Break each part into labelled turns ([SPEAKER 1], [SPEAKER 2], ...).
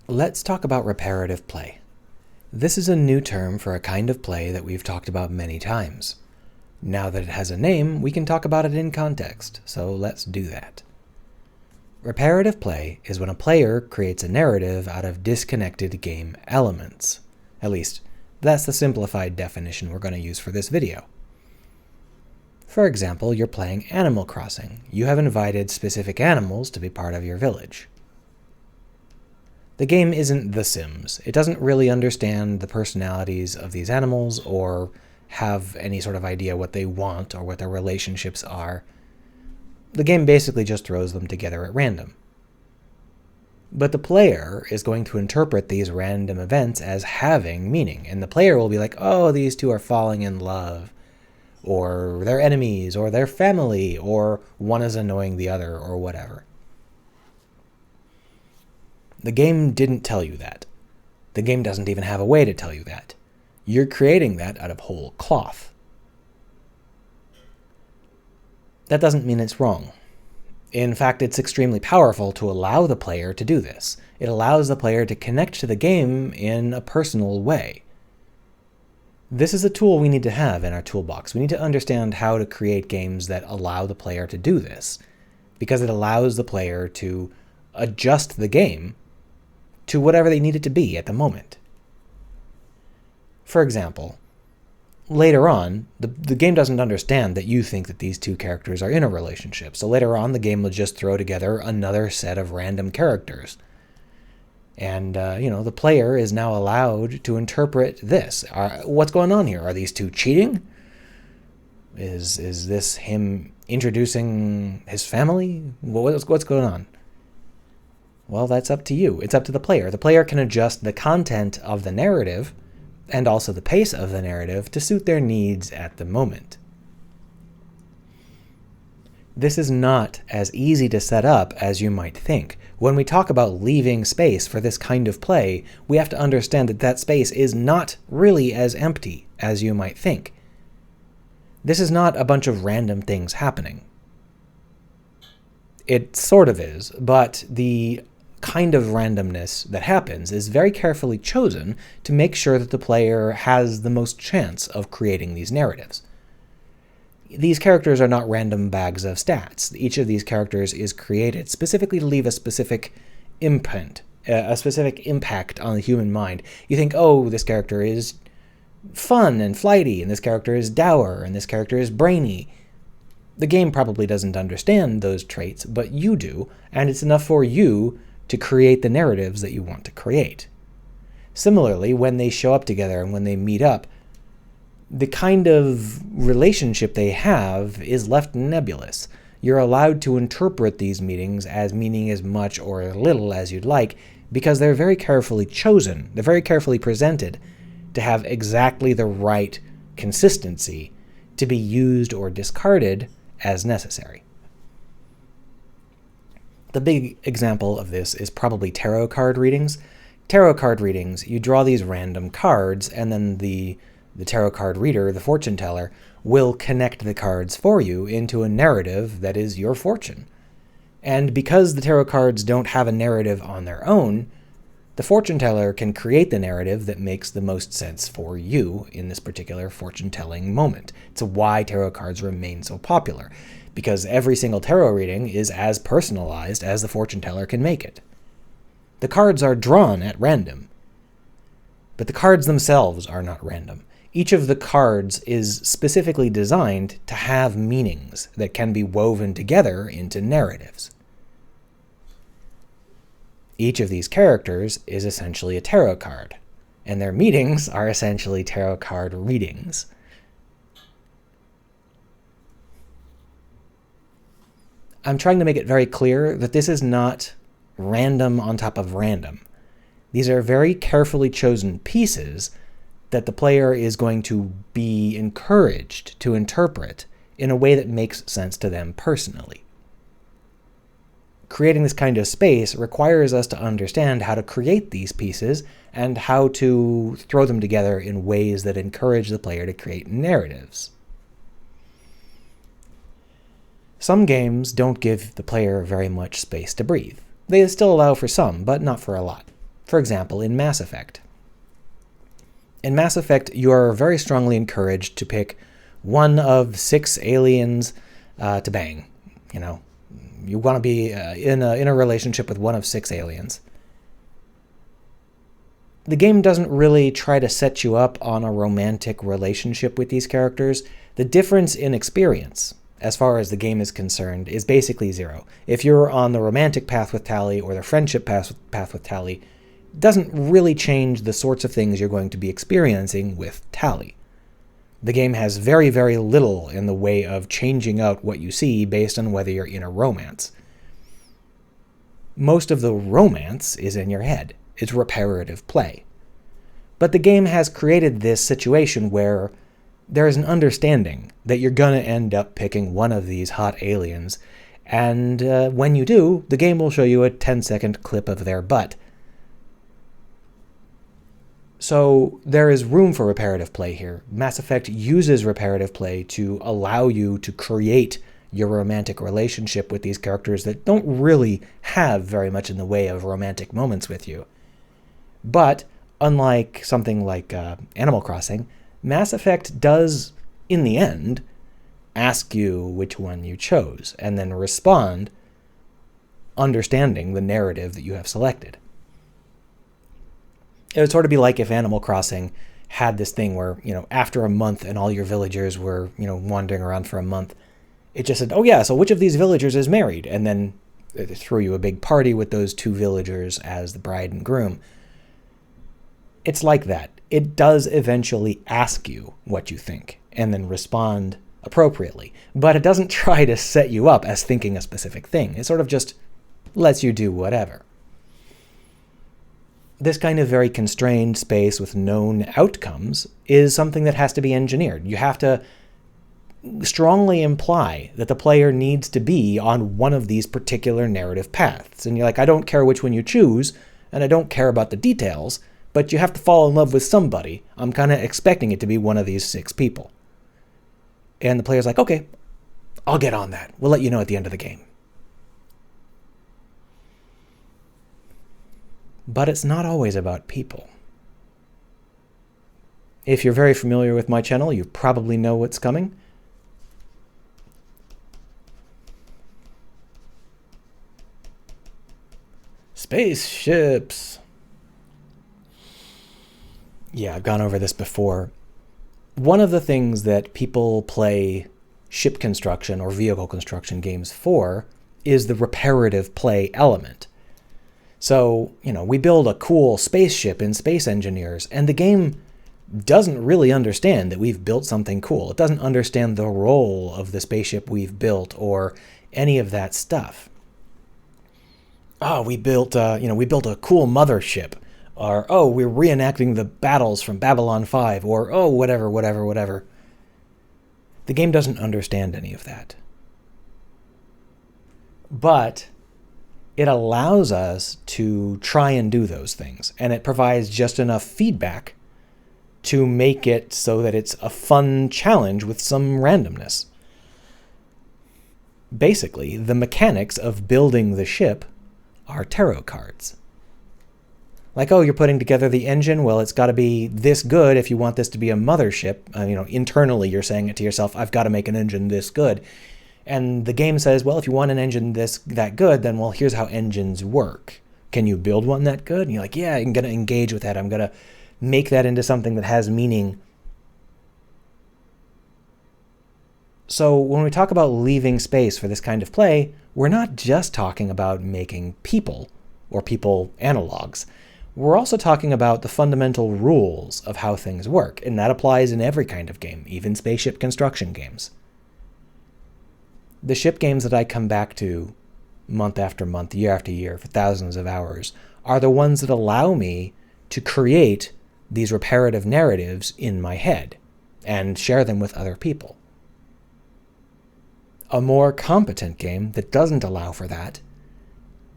[SPEAKER 1] Let's talk about reparative play. This is a new term for a kind of play that we've talked about many times. Now that it has a name, we can talk about it in context, so let's do that. Reparative play is when a player creates a narrative out of disconnected game elements. At least, that's the simplified definition we're going to use for this video. For example, you're playing Animal Crossing. You have invited specific animals to be part of your village. The game isn't The Sims. It doesn't really understand the personalities of these animals or have any sort of idea what they want or what their relationships are. The game basically just throws them together at random. But the player is going to interpret these random events as having meaning, and the player will be like, oh, these two are falling in love, or they're enemies, or they're family, or one is annoying the other, or whatever. The game didn't tell you that. The game doesn't even have a way to tell you that. You're creating that out of whole cloth. That doesn't mean it's wrong. In fact, it's extremely powerful to allow the player to do this. It allows the player to connect to the game in a personal way. This is a tool we need to have in our toolbox. We need to understand how to create games that allow the player to do this, because it allows the player to adjust the game to whatever they need it to be at the moment. For example, later on, the game doesn't understand that you think that these two characters are in a relationship, so later on the game will just throw together another set of random characters. And, the player is now allowed to interpret this. What's going on here? Are these two cheating? Is this him introducing his family? What's going on? Well, that's up to you. It's up to the player. The player can adjust the content of the narrative and also the pace of the narrative to suit their needs at the moment. This is not as easy to set up as you might think. When we talk about leaving space for this kind of play, we have to understand that that space is not really as empty as you might think. This is not a bunch of random things happening. It sort of is, but the kind of randomness that happens is very carefully chosen to make sure that the player has the most chance of creating these narratives. These characters are not random bags of stats. Each of these characters is created specifically to leave a specific imprint, a specific impact on the human mind. You think, oh, this character is fun and flighty, and this character is dour, and this character is brainy. The game probably doesn't understand those traits, but you do, and it's enough for you to create the narratives that you want to create. Similarly, when they show up together and when they meet up, the kind of relationship they have is left nebulous. You're allowed to interpret these meetings as meaning as much or little as you'd like, because they're very carefully chosen, they're very carefully presented to have exactly the right consistency to be used or discarded as necessary. The big example of this is probably tarot card readings. Tarot card readings, you draw these random cards, and then the tarot card reader, the fortune teller, will connect the cards for you into a narrative that is your fortune. And because the tarot cards don't have a narrative on their own, the fortune teller can create the narrative that makes the most sense for you in this particular fortune-telling moment. It's why tarot cards remain so popular, because every single tarot reading is as personalized as the fortune teller can make it. The cards are drawn at random, but the cards themselves are not random. Each of the cards is specifically designed to have meanings that can be woven together into narratives. Each of these characters is essentially a tarot card, and their meetings are essentially tarot card readings. I'm trying to make it very clear that this is not random on top of random. These are very carefully chosen pieces that the player is going to be encouraged to interpret in a way that makes sense to them personally. Creating this kind of space requires us to understand how to create these pieces and how to throw them together in ways that encourage the player to create narratives. Some games don't give the player very much space to breathe. They still allow for some, but not for a lot. For example, in Mass Effect. In Mass Effect, you are very strongly encouraged to pick one of 6 aliens to bang. You know, you want to be in a relationship with one of 6 aliens. The game doesn't really try to set you up on a romantic relationship with these characters. The difference in experience, as far as the game is concerned, is basically 0. If you're on the romantic path with Tali or the friendship path with Tali, it doesn't really change the sorts of things you're going to be experiencing with Tali. The game has very, very little in the way of changing out what you see based on whether you're in a romance. Most of the romance is in your head. It's reparative play. But the game has created this situation where there is an understanding that you're going to end up picking one of these hot aliens, and when you do, the game will show you a 10-second clip of their butt. So there is room for reparative play here. Mass Effect uses reparative play to allow you to create your romantic relationship with these characters that don't really have very much in the way of romantic moments with you. But unlike something like Animal Crossing, Mass Effect does, in the end, ask you which one you chose, and then respond understanding the narrative that you have selected. It would sort of be like if Animal Crossing had this thing where, after a month and all your villagers were, wandering around for a month, it just said, oh yeah, so which of these villagers is married? And then it threw you a big party with those 2 villagers as the bride and groom. It's like that. It does eventually ask you what you think and then respond appropriately. But it doesn't try to set you up as thinking a specific thing. It sort of just lets you do whatever. This kind of very constrained space with known outcomes is something that has to be engineered. You have to strongly imply that the player needs to be on one of these particular narrative paths. And you're like, I don't care which one you choose, and I don't care about the details, but you have to fall in love with somebody. I'm kind of expecting it to be one of these 6 people. And the player's like, okay, I'll get on that. We'll let you know at the end of the game. But it's not always about people. If you're very familiar with my channel, you probably know what's coming. Spaceships. Yeah, I've gone over this before. One of the things that people play ship construction or vehicle construction games for is the reparative play element. So, we build a cool spaceship in Space Engineers, and the game doesn't really understand that we've built something cool. It doesn't understand the role of the spaceship we've built or any of that stuff. Oh, we built a cool mothership. Or, oh, we're reenacting the battles from Babylon 5. Or, oh, whatever. The game doesn't understand any of that. But it allows us to try and do those things. And it provides just enough feedback to make it so that it's a fun challenge with some randomness. Basically, the mechanics of building the ship are tarot cards. Like, oh, you're putting together the engine? Well, it's got to be this good if you want this to be a mothership. Internally you're saying it to yourself, I've got to make an engine this good. And the game says, well, if you want an engine that good, then, well, here's how engines work. Can you build one that good? And you're like, yeah, I'm going to engage with that. I'm going to make that into something that has meaning. So when we talk about leaving space for this kind of play, we're not just talking about making people or people analogs. We're also talking about the fundamental rules of how things work, and that applies in every kind of game, even spaceship construction games. The ship games that I come back to month after month, year after year, for thousands of hours, are the ones that allow me to create these reparative narratives in my head and share them with other people. A more competent game that doesn't allow for that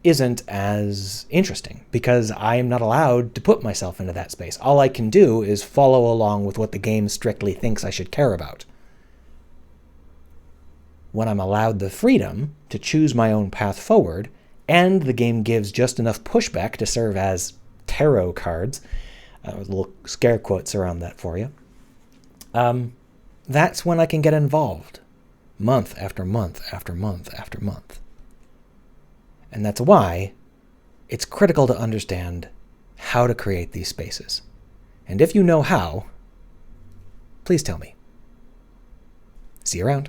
[SPEAKER 1] isn't as interesting, because I am not allowed to put myself into that space. All I can do is follow along with what the game strictly thinks I should care about. When I'm allowed the freedom to choose my own path forward, and the game gives just enough pushback to serve as tarot cards, with little scare quotes around that for you, that's when I can get involved month after month after month after month. And that's why it's critical to understand how to create these spaces. And if you know how, please tell me. See you around.